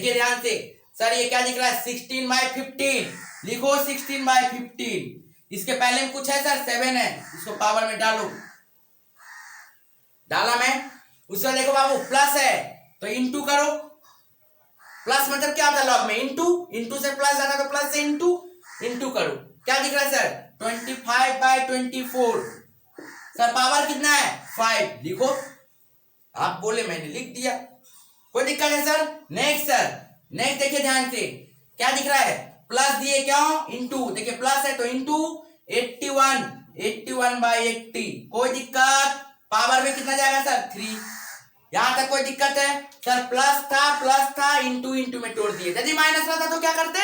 देखिए ध्यान से, सर ये क्या दिख रहा है 16/15, लिखो 16/15। इसके पहले में कुछ है सर 7 है, इसको पावर में डालो, डाला मैं। उसमें देखो बाबू प्लस है तो इंटू करो, प्लस मतलब क्या होता है लॉग में इंटू, इंटू से प्लस आता है तो प्लस से इंटू, इंटू करो। क्या दिख रहा है सर 25/24। सर पावर कितना है 5, लिखो। आप बोले मैंने लिख दिया, कोई दिक्कत है सर। नेक्स्ट सर, नेक्स्ट देखिए ध्यान से, क्या दिख रहा है प्लस दिए क्यों, इंटू, देखिए प्लस है तो इंटू 81/80। कोई दिक्कत, पावर में कितना जाएगा सर 3। यहां तक कोई दिक्कत है सर। प्लस था इंटू, इंटू में तोड़ दिए। यदि माइनस रहता तो क्या करते,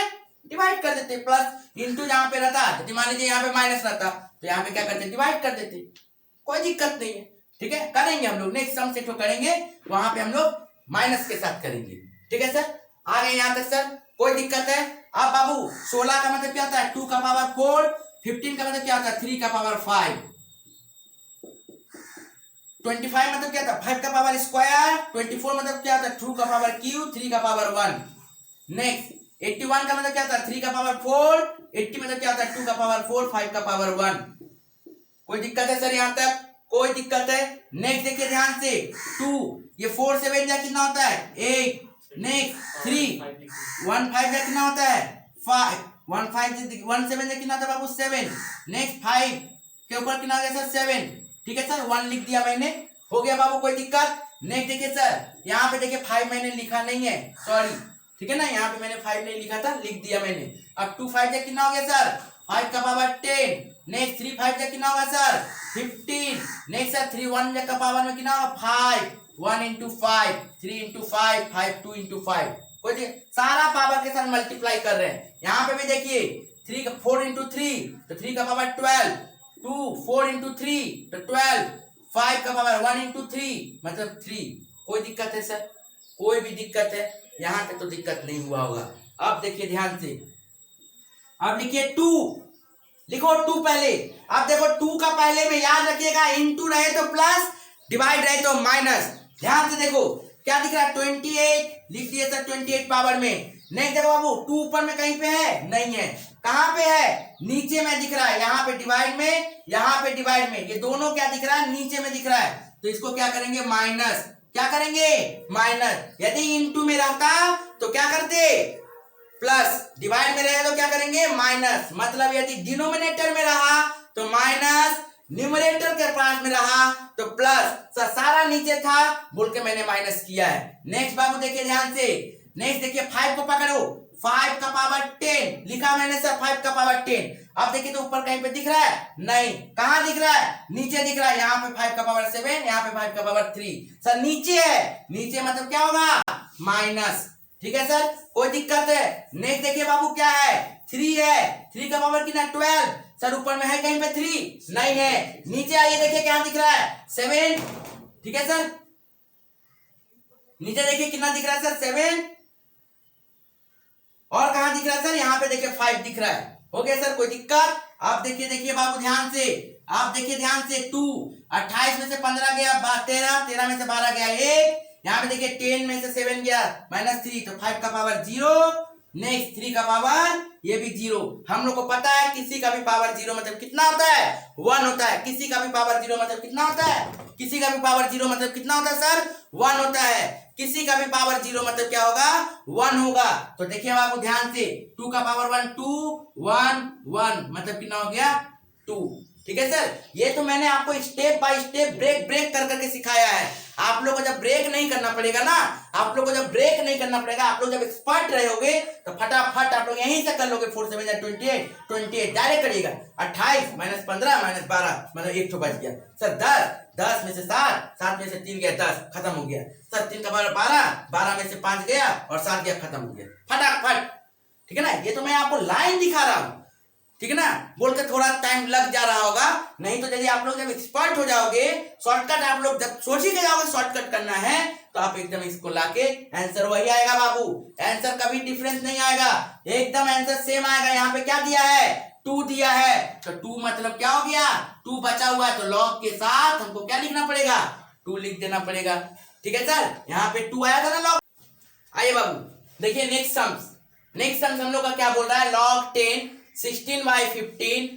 डिवाइड कर देते। प्लस इंटू जहां पे रहता, यदि मान लीजिए यहाँ पे माइनस रहता तो यहाँ पे क्या करते, डिवाइड कर देते। कोई दिक्कत नहीं है, ठीक है, करेंगे हम लोग नेक्स्ट सम से करेंगे, वहां पे हम लोग माइनस के साथ करेंगे, ठीक है सर। आ गए यहाँ तक सर, कोई दिक्कत है। अब बाबू 16 का मतलब क्या होता है 2 का पावर 4, 15 का मतलब क्या होता है 3 का पावर 5, 25 मतलब क्या था 5 का पावर स्क्वायर, 24 मतलब क्या था 2 का पावर क्यूब, 3 का पावर 1। नेक्स्ट 81 का मतलब क्या था 3 का पावर 4, 80 मतलब क्या होता है 2 का पावर 4, 5 का पावर 1। कोई दिक्कत है सर यहाँ तक, कोई दिक्कत है। नेक्स्ट देखिए ध्यान से 2, ये 4 7 जा कितना होता है 8, नेक्स्ट 3 1 5 जा कितना होता है 5, 1 5 1 7 जा कितना होता है बाबू 7, नेक्स्ट 5 के ऊपर कितना हो गया सर 7, ठीक है सर 1 लिख दिया मैंने, हो गया बाबू, कोई दिक्कत। नेक्स्ट देखिए सर, यहाँ पे देखिए 5 मैंने लिखा नहीं है, सॉरी, ठीक है ना, यहाँ पे मैंने 5 नहीं लिखा था, लिख दिया मैंने। अब 2 5 जा कितना हो गया सर 5 का पावर 10, नेक्स्ट 3 5 जा कितना होगा सर 15, नेक्स्ट सर 3 1 का पावर में कितना होगा 5, 1 into 5, 3 into 5, 5 2 into 5। कोई सारा पावर के साथ मल्टीप्लाई कर रहे हैं। यहाँ पे भी देखिए 3 का 4 into 3 तो 3 का पावर 12, 2 4 into 3 तो 12, 5 का पावर 1 into 3 मतलब 3। कोई दिक्कत है सर, कोई भी दिक्कत है, यहाँ तक तो दिक्कत नहीं हुआ होगा। अब देखिए ध्यान से, अब लिखिए 2, लिखो 2 पहले। अब देखो 2 का पहले में याद रखिएगा इंटू रहे तो प्लस, डिवाइड रहे तो माइनस। ध्यान से देखो क्या दिख रहा है 28, लिख दिए सर 28 पावर में। नहीं देखो बाबू 2 ऊपर में कहीं पे है, नहीं है, कहां पे है नीचे में दिख रहा है, यहाँ पे डिवाइड में, यहाँ पे डिवाइड में, ये दोनों क्या दिख रहा है नीचे में दिख रहा है, तो इसको क्या करेंगे माइनस, क्या करेंगे माइनस। यदि इंटू में रहता तो क्या करते प्लस, डिवाइड में रहे तो क्या करेंगे माइनस। मतलब यदि डिनोमिनेटर में रहा तो माइनस, न्यूमरेटर के पास में रहा तो प्लस। सारा नीचे था बोल के मैंने माइनस किया है। नेक्स्ट बाबू देखिए ध्यान से, नेक्स्ट देखिए 5 को पकड़ो, 5 का पावर 10 लिखा मैंने सर 5 का पावर 10। अब देखिए तो ऊपर कहीं पे दिख रहा है, नहीं, कहां दिख रहा है नीचे दिख रहा है, यहाँ पे 5 का पावर 7, यहाँ पे 5 का पावर 3। सर नीचे है, नीचे मतलब क्या होगा माइनस, ठीक है सर, कोई दिक्कत है। नेक्स्ट देखिए बाबू क्या है 3 है, 3 का पावर कितना 12, सर ऊपर में है कहीं पे 3, नहीं है, नीचे आइए देखिए क्या दिख रहा है 7, ठीक है सर, नीचे देखिए कितना दिख रहा है सर 7, और कहां दिख रहा है सर यहाँ पे देखिए 5 दिख रहा है, हो गया सर, कोई दिक्कत। आप देखिए बाबू ध्यान से, आप देखिए ध्यान से 2, 28 में से 15 गया 13, 13 में से 12 गया 1, यहाँ पे देखिए 10 में से 7 गया -3 तो 5 का पावर 0, नेक्स्ट 3 का पावर ये भी 0। हम लोग को पता है किसी का भी पावर 0 मतलब कितना होता है 1 होता है, किसी का भी पावर 0 मतलब कितना होता है, किसी का भी पावर 0 मतलब कितना होता है सर 1 होता है, किसी का भी पावर 0 मतलब क्या होगा 1 होगा। तो देखिए बाबू ध्यान से 2 का पावर 1 2, 1 1 मतलब कितना हो गया 2, ठीक है सर। ये तो मैंने आपको step by step break break कर करके सिखाया है। आप लोग को जब ब्रेक नहीं करना पड़ेगा ना, आप लोग को जब ब्रेक नहीं करना पड़ेगा, आप लोग जब एक्सपर्ट रहोगे तो फटाफट आप लोग यहीं से कर लोगे। 4 7 28, 28 डायरेक्ट करिएगा, 28 -15 -12 मतलब 1 तो बच गया सर 10, 10 में से 7, 7 में से 3 गया 10, खत्म हो गया सर। 3 का पावर 12, 12 में से 5 गया और 7 गया, खत्म हो गया फटाफट, ठीक है ना। ये तो मैं आपको लाइन दिखा रहा हूँ, ठीक है ना, बोलते थोड़ा टाइम लग जा रहा होगा, नहीं तो यदि आप लोग जब एक्सपर्ट हो जाओगे, शॉर्टकट आप लोग जब सोच ही के जाओगे शॉर्टकट करना है तो आप एकदम इसको लाके आंसर वही आएगा बाबू, आंसर कभी डिफरेंस नहीं आएगा, एकदम आंसर सेम आएगा। यहाँ पे क्या दिया है 2 दिया है तो 2 मतलब क्या हो गया 2 बचा हुआ है तो लॉग के साथ हमको क्या लिखना पड़ेगा 2 लिख देना पड़ेगा, ठीक है सर। यहाँ पे 2 आया था ना लॉग। आइए बाबू देखिए नेक्स्ट सम्स हम लोग का क्या बोल रहा है, log 10 16/15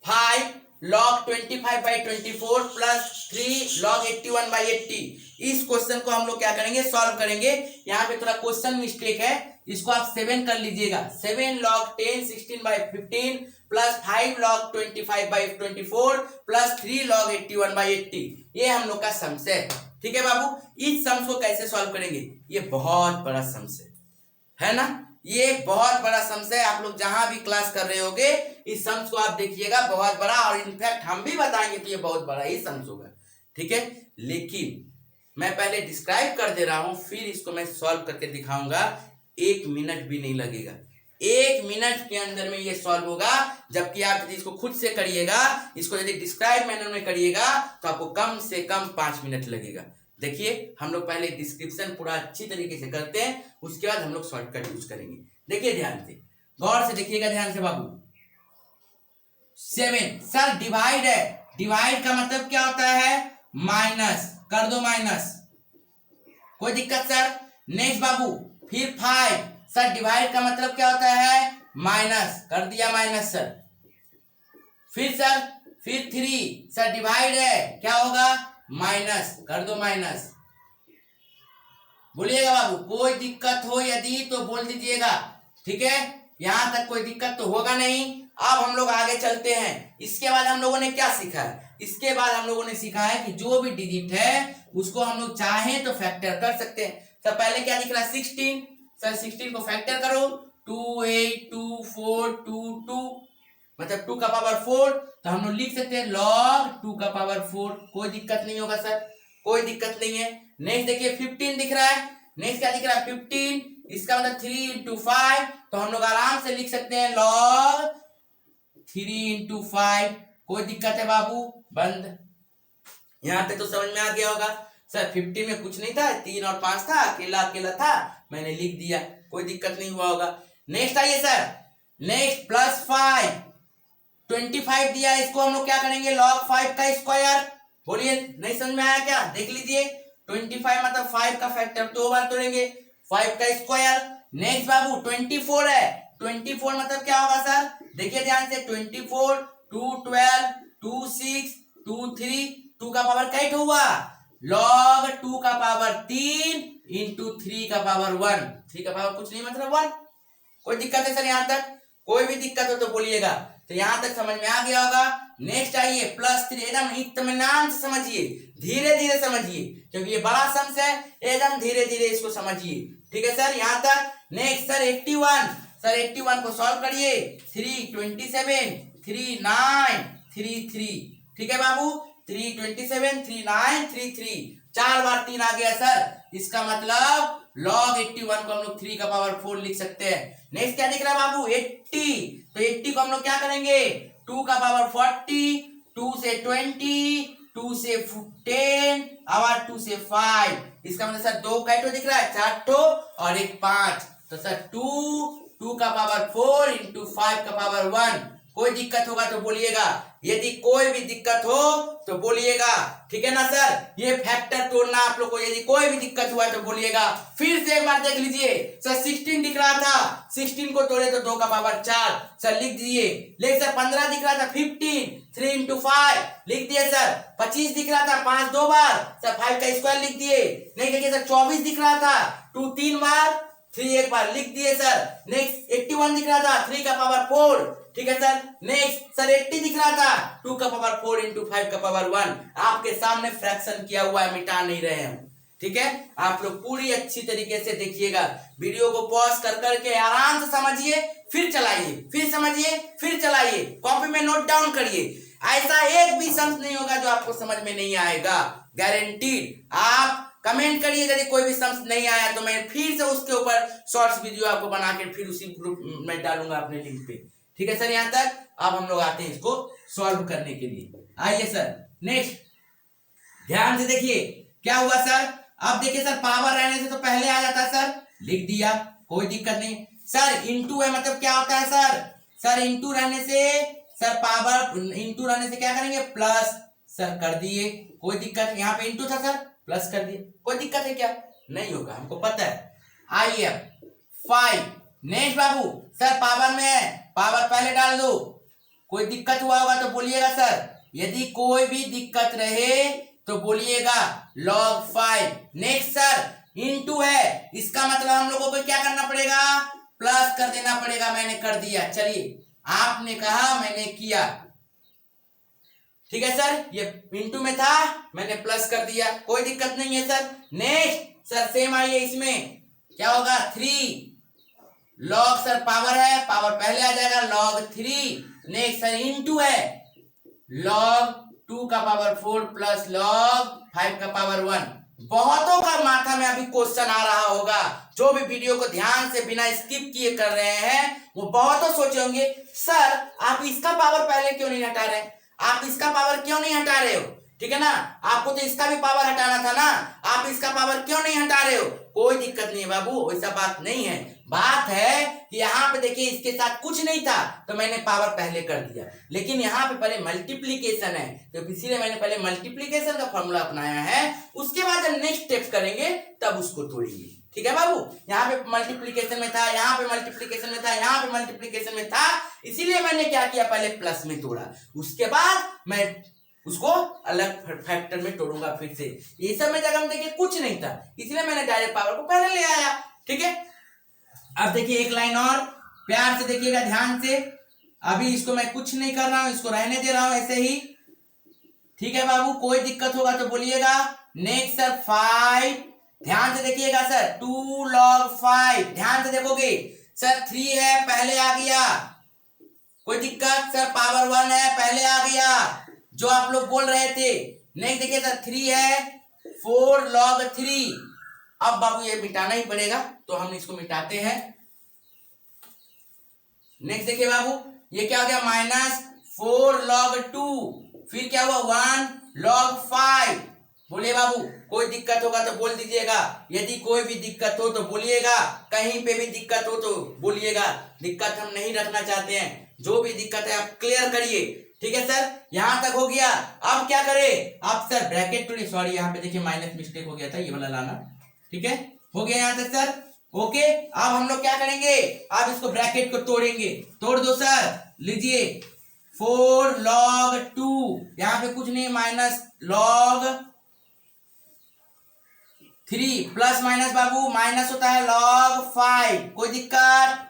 5 log 25/24 प्लस 3 log 81/80। इस क्वेश्चन को हम लोग क्या करेंगे, सॉल्व करेंगे। यहाँ पे थोड़ा क्वेश्चन मिस्टेक है, इसको आप 7 कर लीजिएगा। 7 log 10 16/15 plus 5 log 25/24 plus 3 log 81/80, ये हम लोग का सम्स है। ठीक है बाबू, इस सम्स को कैसे सॉल्व करेंगे, ये बहुत बड़ा सम्स है ना, ये बहुत बड़ा सम्स है। आप लोग जहां भी क्लास कर रहे होगे इस सम्स को आप देखिएगा, बहुत बड़ा, और इनफैक्ट हम भी बताएंगे तो ये बहुत बड़ा ही सम्स होगा। ठीक है, लेकिन मैं पहले डिस्क्राइब कर दे रहा हूं, फिर इसको मैं सॉल्व करके दिखाऊंगा। 1 मिनट भी नहीं लगेगा, 1 मिनट के अंदर में ये सॉल्व होगा। जबकि आप यदि इसको खुद से करिएगा, इसको यदि डिस्क्राइब मैनर में करिएगा तो आपको कम से कम 5 मिनट लगेगा। देखिए, हम लोग पहले डिस्क्रिप्शन पूरा अच्छी तरीके से करते हैं, उसके बाद हम लोग शॉर्टकट यूज करेंगे। देखिए ध्यान से, गौर से देखिएगा, ध्यान से बाबू। 7 सर डिवाइड है, डिवाइड का मतलब क्या होता है, माइनस कर दो, माइनस, कोई दिक्कत सर। नेक्स्ट बाबू, फिर 5 सर डिवाइड का मतलब क्या होता है, माइनस, कर दिया माइनस सर। फिर सर, फिर 3 सर डिवाइड है, क्या होगा, माइनस, कर दो माइनस। बोलिएगा बाबू, कोई दिक्कत हो यदि तो बोल दीजिएगा। ठीक है, यहां तक कोई दिक्कत तो होगा नहीं। अब हम लोग आगे चलते हैं। इसके बाद हम लोगों ने क्या सीखा है, इसके बाद हम लोगों ने सीखा है कि जो भी डिजिट है उसको हम लोग चाहें तो फैक्टर कर सकते हैं। सर पहले क्या दिख रहा है, 16, सर 16 को फैक्टर करो, 2 8 2 4 2 2, मतलब 2 का पावर 4, तो हम लोग लिख सकते हैं log 2 का पावर 4। कोई दिक्कत नहीं होगा सर, कोई दिक्कत नहीं है। नेक्स्ट देखिए 15 दिख रहा है, नेक्स्ट क्या दिख रहा है, 15, इसका मतलब 3 into 5, तो हम लोग आराम से लिख सकते हैं log 3 into 5। कोई दिक्कत है बाबू, बंद। यहाँ पे तो समझ में आ गया होगा। सर 50 में कुछ नहीं था, 3 और 5 था, अकेला अकेला था, मैंने लिख दिया, कोई दिक्कत नहीं हुआ होगा। नेक्स्ट आइए सर, नेक्स्ट प्लस 5 25 दिया, इसको हम लोग क्या करेंगे, log 5 का स्क्वायर। बोलिए, नहीं समझ में आया क्या, देख लीजिए। 25 मतलब 5 का फैक्टर 2 बार तोड़ेंगे, 5 का स्क्वायर। नेक्स्ट बाबू 24 है, 24 मतलब क्या होगा सर, देखिए ध्यान से, 24 2 12 2 6 2 3, 2 का पावर कैट हुआ, log 2 का पावर 3 इंटू 3 का पावर 1, 3 का पावर कुछ नहीं मतलब 1। कोई दिक्कत है सर, यहाँ तक कोई भी दिक्कत हो तो बोलिएगा। तो यहाँ तक समझ में आ गया होगा। नेक्स्ट आइए प्लस 3, एकदम इत्मीनान से समझिए, धीरे धीरे समझिए, क्योंकि ये बड़ा सम्स है, एकदम धीरे धीरे इसको समझिए। ठीक है सर, यहाँ तक। नेक्स्ट सर 81, सर 81 को सॉल्व करिए, 3 27 3 9 3 3। ठीक है बाबू, 3 27 3 9 3 3, 4 बार 3 आ गया सर, इसका मतलब log 81 को हम लोग 3 का पावर 4 लिख सकते हैं। नेक्स्ट क्या दिख रहा है बाबू, 80, तो 80 को हम लोग क्या करेंगे, 2 का पावर 40, 2 से 20, 2 से 10 और 2 से 5, इसका मतलब सर 2 कैटो दिख रहा है, 4 ठो और एक 5, तो सर 2 का पावर 4 इंटू 5 का पावर 1। कोई दिक्कत होगा तो बोलिएगा, यदि कोई भी दिक्कत हो तो बोलिएगा। ठीक है ना सर, ये फैक्टर तोड़ना आप लोग को यदि कोई भी दिक्कत हुआ तो बोलिएगा। फिर से एक बार देख लीजिए, सर 16 दिख रहा था, 16 को तोड़े तो 2 का पावर 4, सर लिख दीजिए। लेकिन सर 15 दिख रहा था, 15 3 into 5 लिख दिए सर। 25 दिख रहा था, 5 2 बार, सर 5 का स्क्वायर लिख दिए। नहीं देखिए सर 24 दिख रहा था, 2 3 बार, 3 एक बार लिख दिए सर। नेक्स्ट 81 दिख रहा था, 3 का पावर 4। ठीक है सर। नेक्स्ट सर 80 दिख रहा था, 2 का पावर 4 इंटू 5 का पावर 1। आपके सामने फ्रैक्शन किया हुआ है, मिटा नहीं रहे हैं। ठीक है, आप लोग पूरी अच्छी तरीके से देखिएगा, वीडियो को पॉज कर करके आराम से समझिए, फिर चलाइए, फिर समझिए, फिर चलाइए, कॉपी में नोट डाउन करिए। ऐसा एक भी सम्स नहीं होगा जो आपको समझ में नहीं आएगा, गारंटीड। आप कमेंट करिए यदि कोई भी सम्स नहीं आया तो मैं फिर से उसके ऊपर शॉर्ट्स वीडियो आपको बना के फिर उसी ग्रुप में डालूंगा अपने लिंक पे। ठीक है सर, यहाँ तक। अब हम लोग आते हैं इसको सॉल्व करने के लिए। आइए सर, नेक्स्ट ध्यान से देखिए क्या हुआ सर। अब देखिए सर, पावर रहने से तो पहले आ जाता है सर, लिख दिया, कोई दिक्कत नहीं सर। इंटू है मतलब क्या होता है सर, सर इंटू रहने से, सर पावर इंटू रहने से क्या करेंगे, प्लस, सर कर दिए, कोई दिक्कत। यहाँ पे इंटू था सर, प्लस कर दिए, कोई दिक्कत है क्या, नहीं होगा, हमको पता है। IF 5। Next Babu sir power में है, पावर पहले डाल दो। कोई दिक्कत हुआ होगा तो बोलिएगा सर, यदि कोई भी दिक्कत रहे तो बोलिएगा log 5। नेक्स्ट सर इनटू है, इसका मतलब हम लोगों को क्या करना पड़ेगा, प्लस कर देना पड़ेगा। मैंने कर दिया, चलिए आपने कहा मैंने किया, ठीक है सर। ये इनटू में था, मैंने प्लस कर दिया, कोई दिक्कत नहीं है सर। नेक्स्ट सर सेम आइए, इसमें क्या होगा 3 लॉग, सर पावर है, पावर पहले आ जाएगा log 3। नेक्स्ट सर इनटू है log 2 का पावर 4 प्लस log 5 का पावर 1। बहुतों का माथा में अभी क्वेश्चन आ रहा होगा, जो भी वीडियो को ध्यान से बिना स्किप किए कर रहे हैं वो बहुतों सोचे होंगे सर आप इसका पावर पहले क्यों नहीं हटा रहे, आप इसका पावर क्यों नहीं हटा रहे हो, ठीक है ना, आपको तो इसका भी पावर हटाना था ना, आप इसका पावर क्यों नहीं हटा रहे हो। कोई दिक्कत नहीं है बाबू, वैसा बात नहीं है। बात है कि यहाँ पे देखिए इसके साथ कुछ नहीं था तो मैंने पावर पहले कर दिया, लेकिन यहाँ पे पहले मल्टीप्लीकेशन है तो इसीलिए मैंने पहले मल्टीप्लीकेशन का फॉर्मूला अपनाया है। उसके बाद जब नेक्स्ट स्टेप करेंगे तब उसको तोड़ेंगे, ठीक है बाबू। यहाँ पे मल्टीप्लीकेशन में था, यहाँ पे मल्टीप्लीकेशन में था, यहाँ पे मल्टीप्लीकेशन में था, इसीलिए मैंने क्या किया, पहले प्लस में तोड़ा, उसके बाद मैं उसको अलग फैक्टर में तोड़ूंगा फिर से। ये सब में जगह देखिए कुछ नहीं था, इसलिए मैंने डायरेक्ट पावर को पहले ले आया, ठीक है। अब देखिए एक लाइन और प्यार से देखिएगा ध्यान से, अभी इसको मैं कुछ नहीं कर रहा हूं, इसको रहने दे रहा हूं ऐसे ही, ठीक है बाबू। कोई दिक्कत होगा तो बोलिएगा। नेक्स्ट सर 5, ध्यान से देखिएगा सर 2 log 5, ध्यान से देखोगे सर 3 है पहले आ गया, कोई दिक्कत, सर पावर 1 है पहले आ गया, जो आप लोग बोल रहे थे। नेक्स्ट देखिए सर 3 है 4 log 3। अब बाबू ये मिटाना ही पड़ेगा तो हम इसको मिटाते हैं। नेक्स्ट देखिए बाबू ये क्या हो गया, -4 log 2, फिर क्या हुआ 1 log 5। बोलिए बाबू कोई दिक्कत होगा तो बोल दीजिएगा, यदि कोई भी दिक्कत हो तो बोलिएगा, कहीं पे भी दिक्कत हो तो बोलिएगा, दिक्कत हम नहीं रखना चाहते हैं। जो भी दिक्कत है आप क्लियर करिए, ठीक है सर। यहां तक हो गया, अब क्या करें, अब सर ब्रैकेट टूटे, सॉरी यहाँ पे देखिए माइनस मिस्टेक हो गया था, ये वाला लाना, ठीक है, हो गया यहाँ तक सर, ओके। अब हम लोग क्या करेंगे, अब इसको ब्रैकेट को तोड़ेंगे, तोड़ दो सर, लीजिए 4 log 2, यहाँ पे कुछ नहीं, माइनस log 3 प्लस माइनस बाबू माइनस होता है log 5, कोई दिक्कत।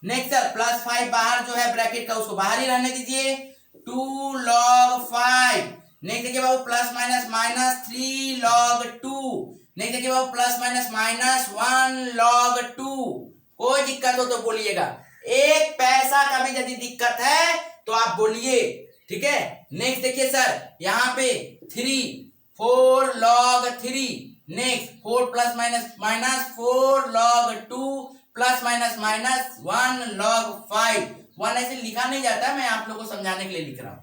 नेक्स्ट सर प्लस 5 बाहर जो है ब्रैकेट का उसको बाहर ही रहने दीजिए, 2 log 5। नेक्स्ट देखिए बाबू प्लस माइनस -3 log 2। नेक्स्ट देखिए बाबू प्लस माइनस -1 log 2। कोई दिक्कत हो तो बोलिएगा, एक पैसा का भी यदि दिक्कत है तो आप बोलिए, ठीक है। नेक्स्ट देखिए सर यहाँ पे 4 log 3। Next 4 plus minus 4 log 2 plus minus -1 log 5। 1 ऐसे लिखा नहीं जाता, मैं आप लोगों को समझाने के लिए लिख रहा हूं,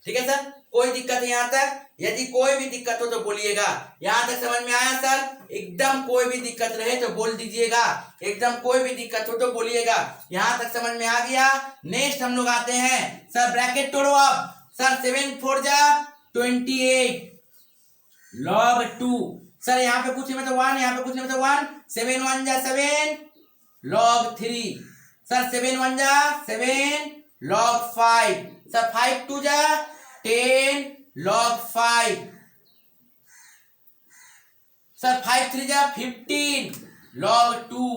ठीक है सर। कोई दिक्कत है यहाँ तक, यदि कोई भी दिक्कत हो तो बोलिएगा। यहाँ तक समझ में आया सर, एकदम कोई भी दिक्कत रहे तो बोल दीजिएगा, एकदम कोई भी दिक्कत हो तो बोलिएगा। यहाँ तक समझ में आ गया। नेक्स्ट हम लोग आते हैं सर, ब्रैकेट तोड़ो अब सर, 7 4 जा 28 log 2। सर यहाँ पे कुछ नहीं मतलब 1, यहाँ पे कुछ नहीं मतलब 1, 7 1 जा 7 log 3। सर 7 1 जा 7 log 5। सर 5 2 जा 10 log 5। सर 5 3 जा 15 log 2।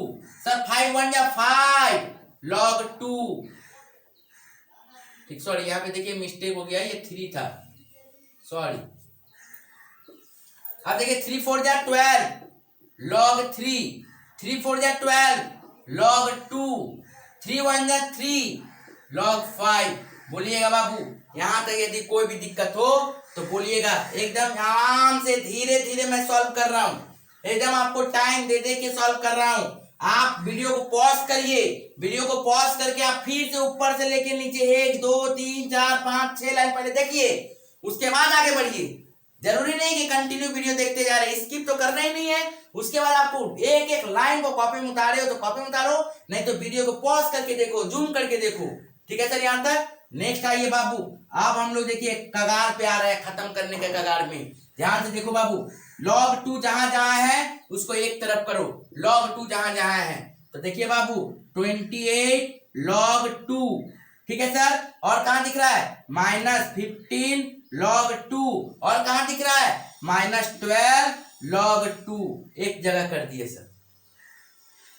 सर 5 1 जा 5 log 2। ठीक, सॉरी यहाँ पे देखिए मिस्टेक हो गया, ये 3 था, सॉरी। अब देखिए 3 4 जा 12 log 3। 3 4 जा 12 log 2। 3 1 जा 3 log 5। बोलिएगा बाबू, यहाँ तक यदि कोई भी दिक्कत हो तो बोलिएगा। एकदम आराम से धीरे धीरे मैं सॉल्व कर रहा हूँ, एकदम आपको टाइम दे दे के सॉल्व कर रहा हूँ। आप वीडियो को पॉज करिए, वीडियो को पॉज करके आप फिर से ऊपर से लेके नीचे 1 2 3 4 5 6 लाइन पहले देखिए, उसके बाद आगे बढ़िए। जरूरी नहीं कि कंटिन्यू वीडियो देखते जा रहे, स्किप तो करना ही नहीं है। उसके बाद आपको एक एक लाइन को कॉपी में उतारे हो तो कॉपी में उतारो, नहीं तो वीडियो को पॉज करके देखो, जूम करके देखो, ठीक है सर। यहाँ तक नेक्स्ट आइए बाबू, अब हम लोग देखिए कगार पे आ रहे हैं, खत्म करने के कगार में। ध्यान से देखो बाबू, log 2 जहां जहां है उसको एक तरफ करो, log 2 जहां जहां है। तो देखिए बाबू 28 log 2, ठीक है सर। और कहां दिख रहा है -15 log 2, और कहां दिख रहा है -12 log 2, एक जगह कर दिए सर।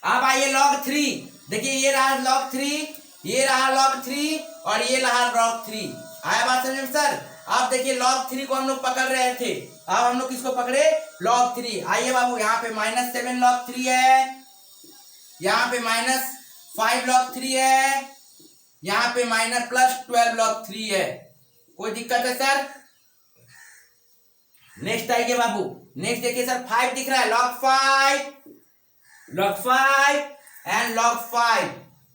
अब आइए log 3, देखिए ये रहा log 3, ये रहा log 3 और ये रहा log 3। आया बात समझ में सर। अब देखिए log 3 को हम लोग पकड़ रहे थे, अब हम लोग किसको पकड़े log 3। आइए बाबू यहाँ पे -7 log 3 है, यहाँ पे -5 log 3 है, यहाँ पे +12 log 3 है। कोई दिक्कत है सर? नेक्स्ट आइए बाबू, नेक्स्ट देखिए सर 5 दिख रहा है, log 5 एंड log 5,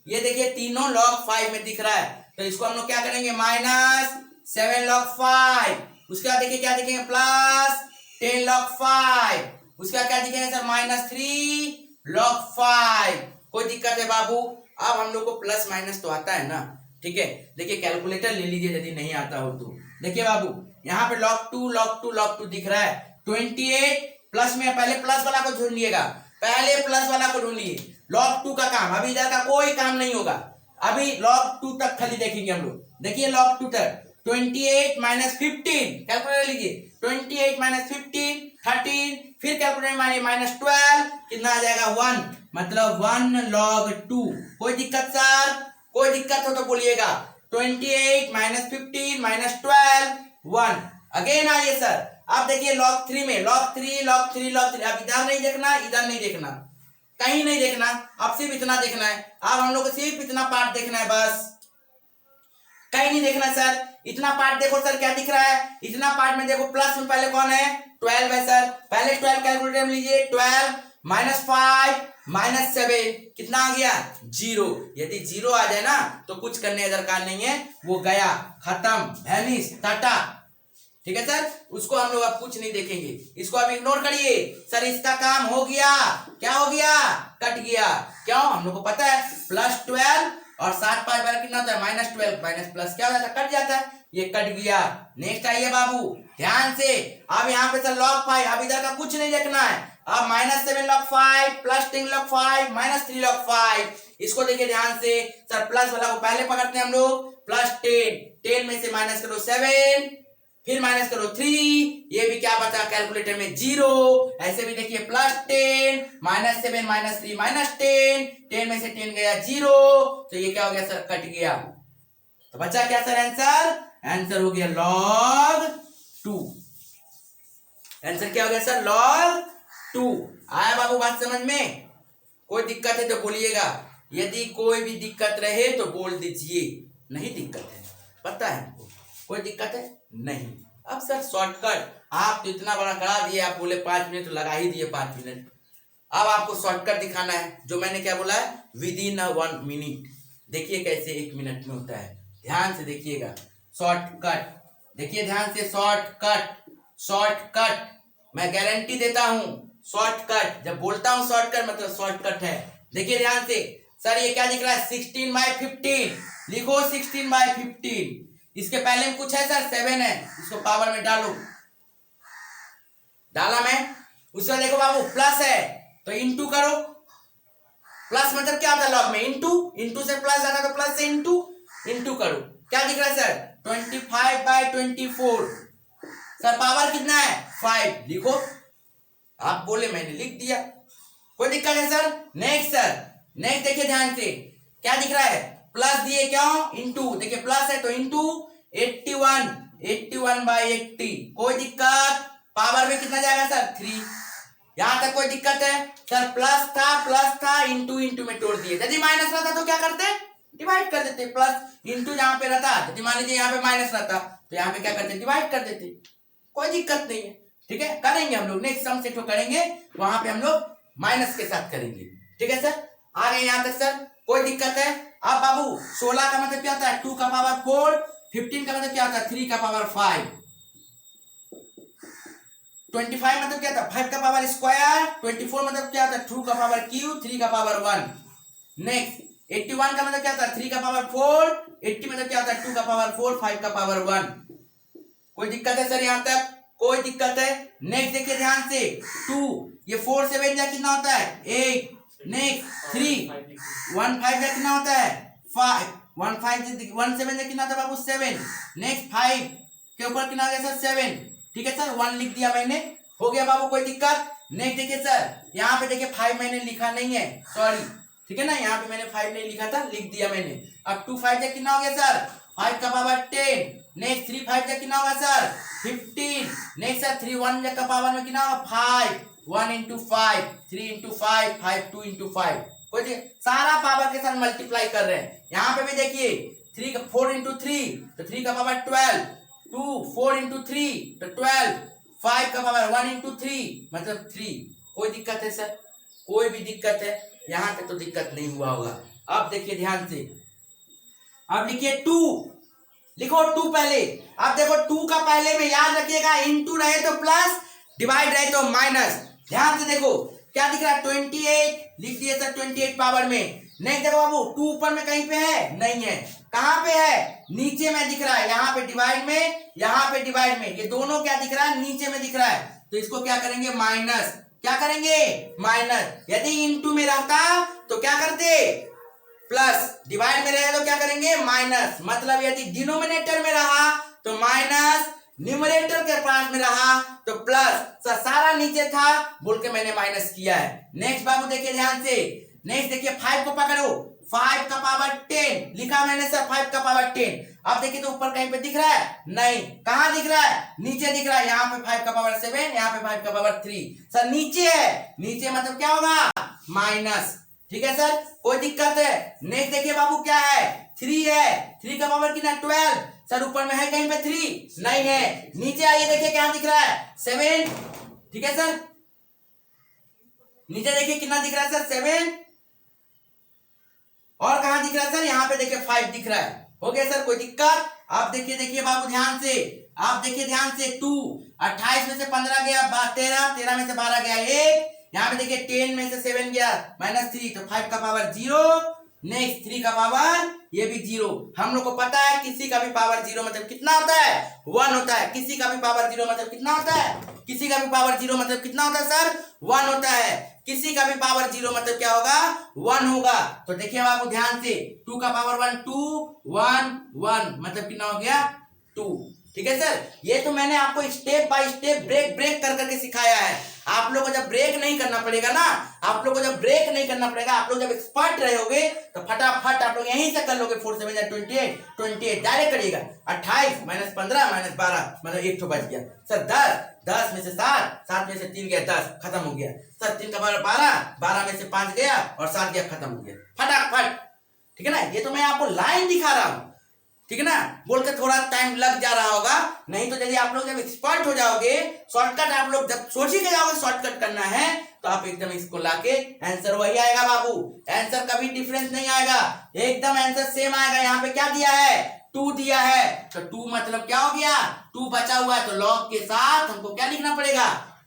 ये देखिए तीनों log 5 में दिख रहा है। तो इसको हम लोग क्या करेंगे -7 log 5, उसके बाद देखिए क्या दिखेंगे +10 log 5, उसके बाद क्या दिखेंगे सर -3 log 5। कोई दिक्कत है बाबू? अब हम लोग को प्लस माइनस तो आता है ना, ठीक है। देखिए कैलकुलेटर ले लीजिए यदि नहीं आता हो तो। देखिए बाबू यहाँ पे log 2 दिख रहा है, 28 प्लस में पहले प्लस वाला को ढूंढिएगा, पहले प्लस वाला को ढूंढिए। log 2 का काम, अभी इधर का कोई काम नहीं होगा, अभी log 2 तक खाली देखेंगे हम लोग। देखिए log 2 तक 28 - 15, कैलकुलेटर लीजिए, 28 - 15 13, फिर कैलकुलेटर मारिए -12, कितना आ जाएगा 1, मतलब 1 log 2। कोई दिक्कत सर? कोई दिक्कत हो तो बोलिएगा। 28 - 15 - 12 1। अगेन आइए सर, अब देखिए log 3 में log 3 अब इधर नहीं देखना, इधर नहीं देखना, कहीं नहीं देखना, अब सिर्फ इतना देखना है। अब हम लोग को सिर्फ इतना पार्ट देखना है बस, कहीं नहीं देखना सर। इतना पार्ट देखो सर क्या दिख रहा है, इतना पार्ट में देखो प्लस में पहले कौन है 12 है सर, पहले 12 कैलकुलेटर में लीजिए, 12 -5 -7 कितना आ गया 0। यदि 0 आ जाए ना तो कुछ करने दरकार नहीं है, वो गया, खत्म, वैनिश, टाटा, ठीक है सर। उसको हम लोग अब कुछ नहीं देखेंगे, इसको अब इग्नोर करिए सर, इसका काम हो गया। क्या हो गया? कट गया। क्यों? हम लोग को पता है +12 और 7 5 बार कितना होता है -12, माइनस प्लस क्या हो जाता है, कट जाता है, ये कट गया। नेक्स्ट आइए बाबू ध्यान से, अब यहाँ पे सर log 5, अब इधर का कुछ नहीं देखना है। अब -7 log 5 +10 log 5 -3 log 5, इसको देखिए ध्यान से सर, प्लस वाला को पहले पकड़ते हैं हम लोग, +10, 10 में से माइनस करो 7, फिर माइनस करो 3, ये भी क्या बचा कैलकुलेटर में 0। ऐसे भी देखिए +10 -7 -3 -10, 10 में से 10 गया 0, तो ये क्या हो गया सर, कट गया। तो बचा क्या सर आंसर? आंसर हो गया log 2। आंसर क्या हो गया सर? log 2। आया बाबू बात समझ में? कोई दिक्कत है तो बोलिएगा, यदि कोई भी दिक्कत रहे तो बोल दीजिए। नहीं दिक्कत है, पता है आपको, कोई दिक्कत है नहीं। अब सर शॉर्टकट, आप तो इतना बड़ा करा दिए, आप बोले 5 मिनट तो लगा ही दिए 5 मिनट। अब आपको शॉर्टकट दिखाना है, जो मैंने क्या बोला है, विदिन 1 मिनट। देखिए कैसे 1 मिनट में होता है, ध्यान से देखिएगा। शॉर्टकट देखिए ध्यान से, शॉर्टकट मैं गारंटी देता हूं, शॉर्टकट जब बोलता हूं शॉर्टकट मतलब शॉर्टकट है। देखिए ध्यान से सर, ये क्या दिख रहा है 16/15, लिखो 16/15। इसके पहले में कुछ है सर 7 है, इसको पावर में डालो, डाला मैं। उसमें देखो बाबू प्लस है तो इंटू करो, प्लस मतलब क्या होता है लॉग में इंटू से प्लस आता है तो प्लस से इंटू करो। क्या दिख रहा है सर 25/24, सर पावर कितना है 5, लिखो। आप बोले मैंने लिख दिया, कोई दिक्कत है सर? नेक्स्ट सर, नेक्स्ट देखिए ध्यान से, क्या दिख रहा है प्लस दिए, क्यों इंटू, देखिए प्लस है तो इंटू 81/80, कोई दिक्कत? पावर में कितना जाएगा सर 3, यहां तक कोई दिक्कत है सर? प्लस था इंटू में तोड़ दिए, यदि माइनस रहता तो क्या करते, डिवाइड कर देते। प्लस इंटू जहां पे रहता, यदि मान लीजिए यहाँ पे माइनस रहता तो यहाँ पे क्या करते, डिवाइड कर देते, कोई दिक्कत नहीं है, ठीक है। करेंगे हम लोग नेक्स्ट सम सेट करेंगे, वहां पे हम लोग माइनस के साथ करेंगे, ठीक है सर। आ गए यहाँ तक सर, कोई दिक्कत है? अब बाबू 16 का मतलब क्या होता है 2 का पावर 4, 15 का मतलब क्या होता है 3 का पावर 5, 25 मतलब क्या था 5 का पावर स्क्वायर, 24 मतलब क्या था 2 का पावर क्यूब, 3 का पावर 1। नेक्स्ट 81 का मतलब क्या था 3 का पावर 4, 80 मतलब क्या होता है 2 का पावर 4, 5 का पावर 1। कोई दिक्कत है सर यहाँ तक? कोई दिक्कत है? नेक्स्ट देखिए ध्यान से 2, ये 4 7 जा कितना होता है 8, नेक्स्ट 3 1 5 जा कितना होता है 5, 1 5 1 7 जा कितना होता है बाबू 7, नेक्स्ट 5 के ऊपर कितना हो गया सर 7, ठीक है सर 1 लिख दिया मैंने, हो गया बाबू कोई दिक्कत? नेक्स्ट देखिए सर यहाँ पे देखिए 5 मैंने लिखा नहीं है, सॉरी, ठीक है ना, यहाँ पे मैंने 5 नहीं लिखा था, लिख दिया मैंने। अब 2 5 जा कितना हो गया सर 5 का पावर 10, नेक्स्ट 3 5 जा कितना होगा सर 15, नेक्स्ट सर 3 1 का पावर में कितना होगा 5, 1 into 5 3 into 5 5 2 into 5, कोई सारा पावर के साथ मल्टीप्लाई कर रहे हैं। यहाँ पे भी देखिए 3 का 4 into 3 तो 3 का पावर 12, 2 4 into 3 तो 12, 5 का पावर 1 into 3 मतलब 3, कोई दिक्कत है सर? कोई भी दिक्कत है? यहाँ तक तो दिक्कत नहीं हुआ होगा। अब देखिए ध्यान से, अब लिखिए 2, लिखो 2 पहले, अब देखो 2 का पहले में याद रखिएगा इनटू रहे तो प्लस, डिवाइड रहे तो माइनस। ध्यान से देखो क्या दिख रहा है 28, लिख दिए सर 28 पावर में। नहीं देखो बाबू 2 ऊपर में कहीं पे है? नहीं है। कहां पे है? नीचे में दिख रहा है, यहाँ पे डिवाइड में, यहाँ पे डिवाइड में, ये दोनों क्या दिख रहा है नीचे में दिख रहा है, तो इसको क्या करेंगे माइनस, क्या करेंगे माइनस। यदि इनटू में रहता तो क्या करते प्लस, डिवाइड में रहे तो क्या करेंगे माइनस, मतलब यदि डिनोमिनेटर में रहा तो माइनस, न्यूमरेटर के पास में रहा तो प्लस, सारा नीचे था बोल के मैंने माइनस किया है। नेक्स्ट बाबू देखिए ध्यान से, नेक्स्ट देखिए 5 को पकड़ो, 5 का पावर 10 लिखा मैंने सर 5 का पावर 10। अब देखिए तो ऊपर कहीं पे दिख रहा है? नहीं। कहां दिख रहा है? नीचे दिख रहा है, यहाँ पे 5 का पावर 7, यहाँ पे 5 का पावर 3, सर नीचे है, नीचे मतलब क्या होगा माइनस, ठीक है सर, कोई दिक्कत है? नेक्स्ट देखिए बाबू क्या है 3 है, 3 का पावर कितना 12, सर ऊपर में है कहीं पे 3? नहीं है। नीचे आइए देखिए क्या दिख रहा है 7, ठीक है सर, नीचे देखिए कितना दिख रहा है सर 7, और कहां दिख रहा है सर यहाँ पे देखिए 5 दिख रहा है, हो गया सर कोई दिक्कत? आप देखिए बाबू ध्यान से, आप देखिए ध्यान से 2, 28 में से 15 गया 13, 13 में से 12 गया 1, यहाँ पे देखिए 10 में से 7 गया -3 तो 5 का पावर 0, नेक्स्ट 3 का पावर ये भी 0। हम लोग को पता है किसी का भी पावर 0 मतलब कितना होता है 1 होता है, किसी का भी पावर 0 मतलब कितना होता है, किसी का भी पावर 0 मतलब कितना होता है सर 1 होता है, किसी का भी पावर 0 मतलब क्या होगा 1 होगा। तो देखिए बाबू ध्यान से 2 का पावर 1 2 1 1 मतलब कितना हो गया 2, ठीक है सर। ये तो मैंने आपको स्टेप बाय स्टेप ब्रेक कर करके सिखाया है। आप लोग को जब ब्रेक नहीं करना पड़ेगा ना, आप लोग को जब ब्रेक नहीं करना पड़ेगा, आप लोग जब एक्सपर्ट रहोगे तो फटाफट आप लोग यहीं से कर लोगे। 4 7 28 28 डायरेक्ट करिएगा, 28 -15 -12 मतलब 1 तो बच गया सर 10 में से 7 में से 3 गया 10 खत्म हो गया सर, 3 का पावर 12 में से 5 गया और 7 गया खत्म हो गया फटाफट, ठीक है ना। ये तो मैं आपको लाइन दिखा रहा हूँ, ठीक है ना, बोलते थोड़ा टाइम लग जा रहा होगा, नहीं तो यदि आप लोग जब एक्सपर्ट हो जाओगे, शॉर्टकट आप लोग जब सोच ही के जाओगे शॉर्टकट करना है तो आप एकदम इसको लाके आंसर वही आएगा बाबू, आंसर कभी डिफरेंस नहीं आएगा, एकदम आंसर सेम आएगा। यहाँ पे क्या दिया है 2 दिया है, तो 2 मतलब क्या हो गया 2 बचा हुआ है, तो लॉग के साथ हमको क्या लिखना पड़ेगा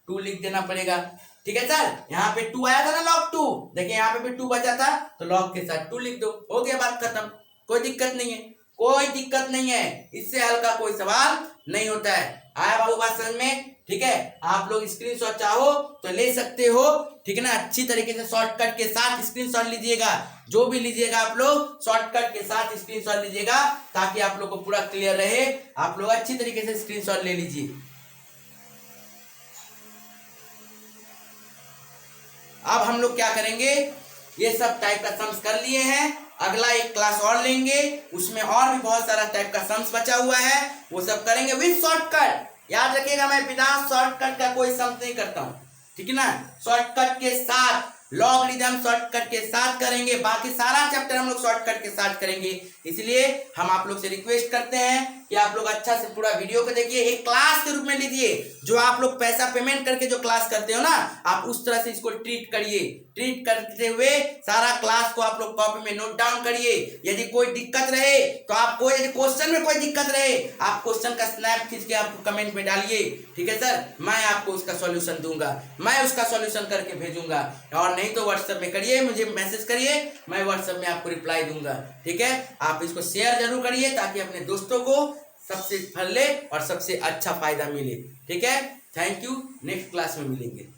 2 लिख देना पड़ेगा, ठीक है सर। यहाँ पे 2 आया था ना लॉग 2, देखिए यहाँ पे भी 2 बचा था तो लॉग के साथ 2 लिख दो, हो गया बात खत्म, कोई दिक्कत नहीं है, कोई दिक्कत नहीं है, इससे हल्का कोई सवाल नहीं होता है। आया बाबू बात समझ में, ठीक है। आप लोग स्क्रीनशॉट चाहो तो ले सकते हो, ठीक है ना, अच्छी तरीके से शॉर्टकट के साथ स्क्रीनशॉट लीजिएगा, जो भी लीजिएगा आप लोग शॉर्टकट के साथ स्क्रीनशॉट लीजिएगा ताकि आप लोग को पूरा क्लियर रहे। आप लोग अच्छी तरीके से स्क्रीनशॉट ले लीजिए। अब हम लोग क्या करेंगे, ये सब टाइप का सम्स कर लिए हैं, अगला एक क्लास और लेंगे, उसमें और भी बहुत सारा टाइप का सम्स बचा हुआ है, वो सब करेंगे विद शॉर्टकट। याद रखिएगा मैं बिना शॉर्टकट का कोई सम्स नहीं करता हूं, ठीक है ना, शॉर्टकट के साथ लॉगरिथम शॉर्टकट के साथ करेंगे, बाकी सारा चैप्टर हम लोग शॉर्टकट के साथ करेंगे। इसलिए हम आप लोग से रिक्वेस्ट करते हैं कि आप लोग अच्छा से पूरा वीडियो को देखिए, एक क्लास के रूप में लीजिए, जो आप लोग पैसा पेमेंट करके जो क्लास करते हो ना, आप उस तरह से इसको ट्रीट करिए, ट्रीट करते हुए सारा क्लास को आप लोग कॉपी में नोट डाउन करिए। यदि कोई दिक्कत रहे तो आपको, यदि क्वेश्चन में कोई दिक्कत रहे आप क्वेश्चन का स्नैप खींच के आप कमेंट में डालिए, ठीक है सर, मैं आपको उसका सॉल्यूशन दूंगा, मैं उसका सॉल्यूशन करके भेजूंगा, और नहीं तो व्हाट्सएप में करिए, मुझे मैसेज करिए, मैं व्हाट्सएप में आपको रिप्लाई दूंगा, ठीक है। आप इसको शेयर जरूर करिए ताकि अपने दोस्तों को सबसे फले और सबसे अच्छा फायदा मिले। ठीक है, थैंक यू, नेक्स्ट क्लास में मिलेंगे।